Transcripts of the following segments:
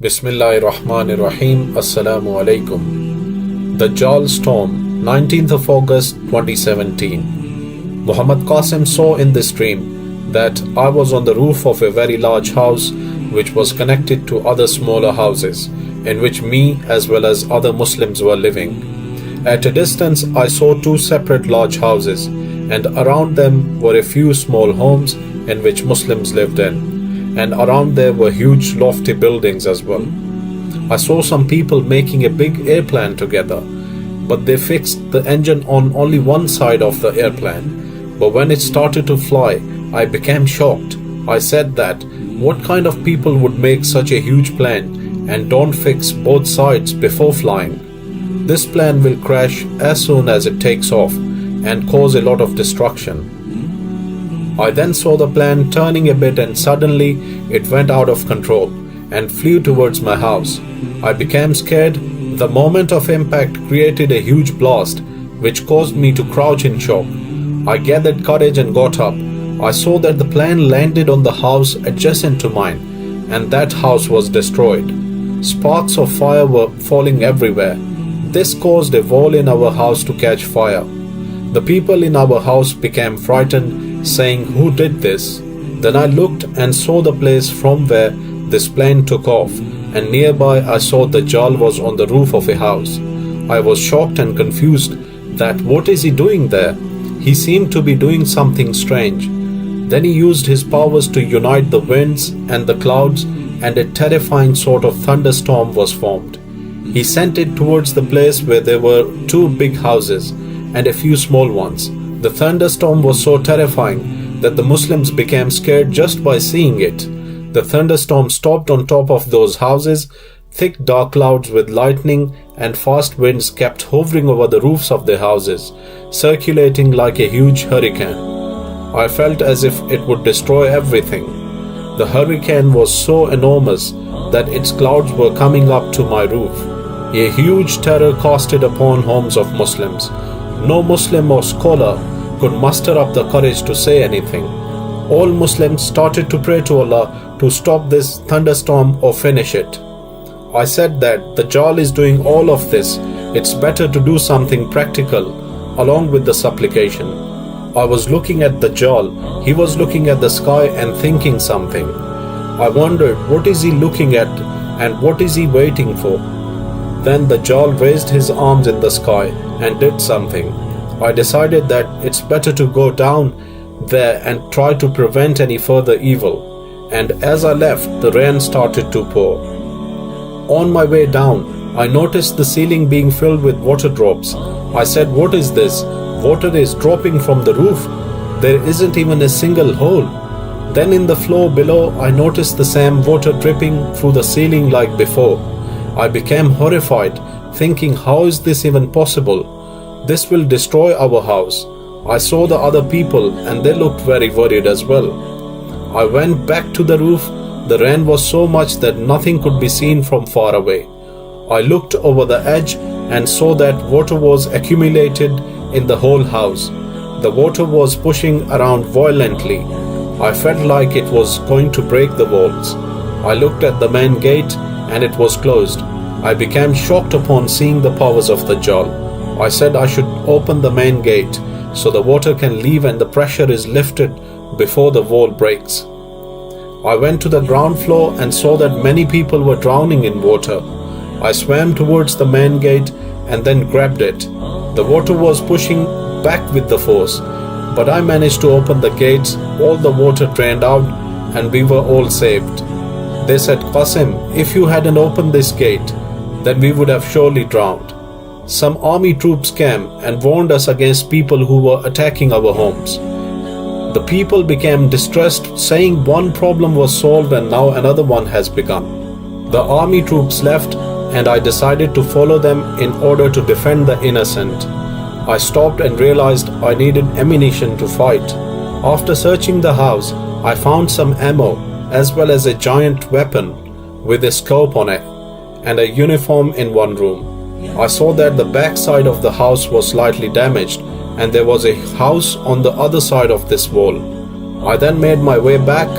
Bismillahirrahmanirrahim. Assalamu alaikum. Dajjal storm, 19th of August 2017. Muhammad Qasim saw in this dream that I was on the roof of a very large house which was connected to other smaller houses in which me as well as other Muslims were living. At a distance I saw two separate large houses, and around them were a few small homes in which Muslims lived in. And around there were huge lofty buildings as well. I saw some people making a big airplane together, but they fixed the engine on only one side of the airplane. But when it started to fly, I became shocked. I said that, what kind of people would make such a huge plane and don't fix both sides before flying? This plane will crash as soon as it takes off and cause a lot of destruction. I then saw the plane turning a bit, and suddenly it went out of control and flew towards my house. I became scared. The moment of impact created a huge blast which caused me to crouch in shock. I gathered courage and got up. I saw that the plane landed on the house adjacent to mine, and that house was destroyed. Sparks of fire were falling everywhere. This caused a wall in our house to catch fire. The people in our house became frightened, saying, "Who did this?" Then I looked and saw the place from where this plane took off, and nearby I saw Dajjal was on the roof of a house. I was shocked and confused that what is he doing there? He seemed to be doing something strange. Then he used his powers to unite the winds and the clouds, and a terrifying sort of thunderstorm was formed. He sent it towards the place where there were two big houses and a few small ones. The thunderstorm was so terrifying that the Muslims became scared just by seeing it. The thunderstorm stopped on top of those houses. Thick dark clouds with lightning and fast winds kept hovering over the roofs of the houses, circulating like a huge hurricane. I felt as if it would destroy everything. The hurricane was so enormous that its clouds were coming up to my roof. A huge terror casted upon homes of Muslims. No Muslim or scholar could muster up the courage to say anything. All Muslims started to pray to Allah to stop this thunderstorm or finish it. I said that Dajjal is doing all of this. It's better to do something practical along with the supplication. I was looking at Dajjal. He was looking at the sky and thinking something. I wondered, what is he looking at and what is he waiting for? Then Dajjal raised his arms in the sky and did something. I decided that it's better to go down there and try to prevent any further evil. And as I left, the rain started to pour. On my way down, I noticed the ceiling being filled with water drops. I said, "What is this? Water is dropping from the roof. There isn't even a single hole." Then in the floor below, I noticed the same water dripping through the ceiling like before. I became horrified, thinking, how is this even possible? This will destroy our house. I saw the other people and they looked very worried as well. I went back to the roof. The rain was so much that nothing could be seen from far away. I looked over the edge and saw that water was accumulated in the whole house. The water was pushing around violently. I felt like it was going to break the walls. I looked at the main gate and it was closed. I became shocked upon seeing the powers of Dajjal. I said I should open the main gate so the water can leave and the pressure is lifted before the wall breaks. I went to the ground floor and saw that many people were drowning in water. I swam towards the main gate and then grabbed it. The water was pushing back with the force, but I managed to open the gates. All the water drained out and we were all saved. They said, "Qasim, if you hadn't opened this gate, then we would have surely drowned." Some army troops came and warned us against people who were attacking our homes. The people became distressed, saying one problem was solved and now another one has begun. The army troops left and I decided to follow them in order to defend the innocent. I stopped and realized I needed ammunition to fight. After searching the house, I found some ammo as well as a giant weapon with a scope on it and a uniform in one room. I saw that the back side of the house was slightly damaged and there was a house on the other side of this wall. I then made my way back.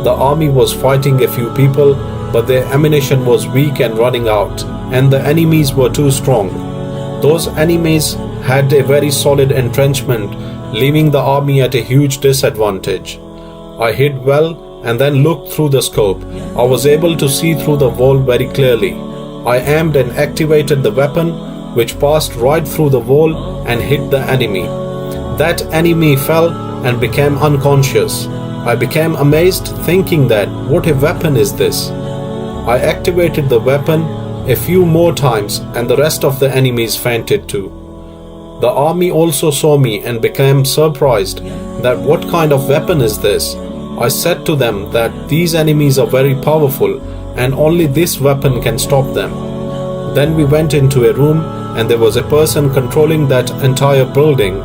The army was fighting a few people but their ammunition was weak and running out, and the enemies were too strong. Those enemies had a very solid entrenchment, leaving the army at a huge disadvantage. I hid well and then looked through the scope. I was able to see through the wall very clearly. I aimed and activated the weapon, which passed right through the wall and hit the enemy. That enemy fell and became unconscious. I became amazed, thinking that, what a weapon is this? I activated the weapon a few more times and the rest of the enemies fainted too. The army also saw me and became surprised that what kind of weapon is this? I said to them that these enemies are very powerful and only this weapon can stop them. Then we went into a room and there was a person controlling that entire building.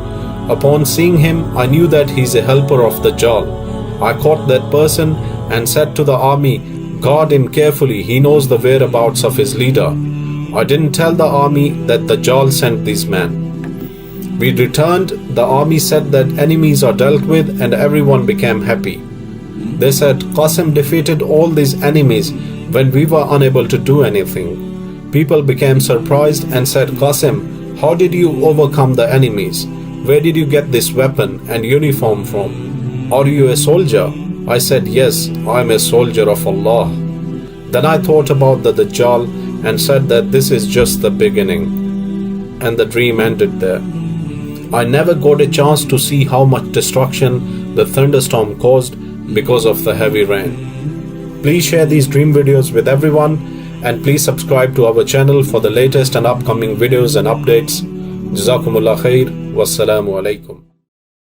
Upon seeing him, I knew that he's a helper of Dajjal. I caught that person and said to the army, guard him carefully, he knows the whereabouts of his leader. I didn't tell the army that Dajjal sent these men. We returned, the army said that enemies are dealt with and everyone became happy. They said Qasim defeated all these enemies when we were unable to do anything. People became surprised and said, Qasim, how did you overcome the enemies? Where did you get this weapon and uniform from? Are you a soldier? I said, yes, I am a soldier of Allah. Then I thought about the Dajjal and said that this is just the beginning. And the dream ended there. I never got a chance to see how much destruction the thunderstorm caused because of the heavy rain. Please share these dream videos with everyone and please subscribe to our channel for the latest and upcoming videos and updates. Jazakumullah khair. Wassalamu alaikum.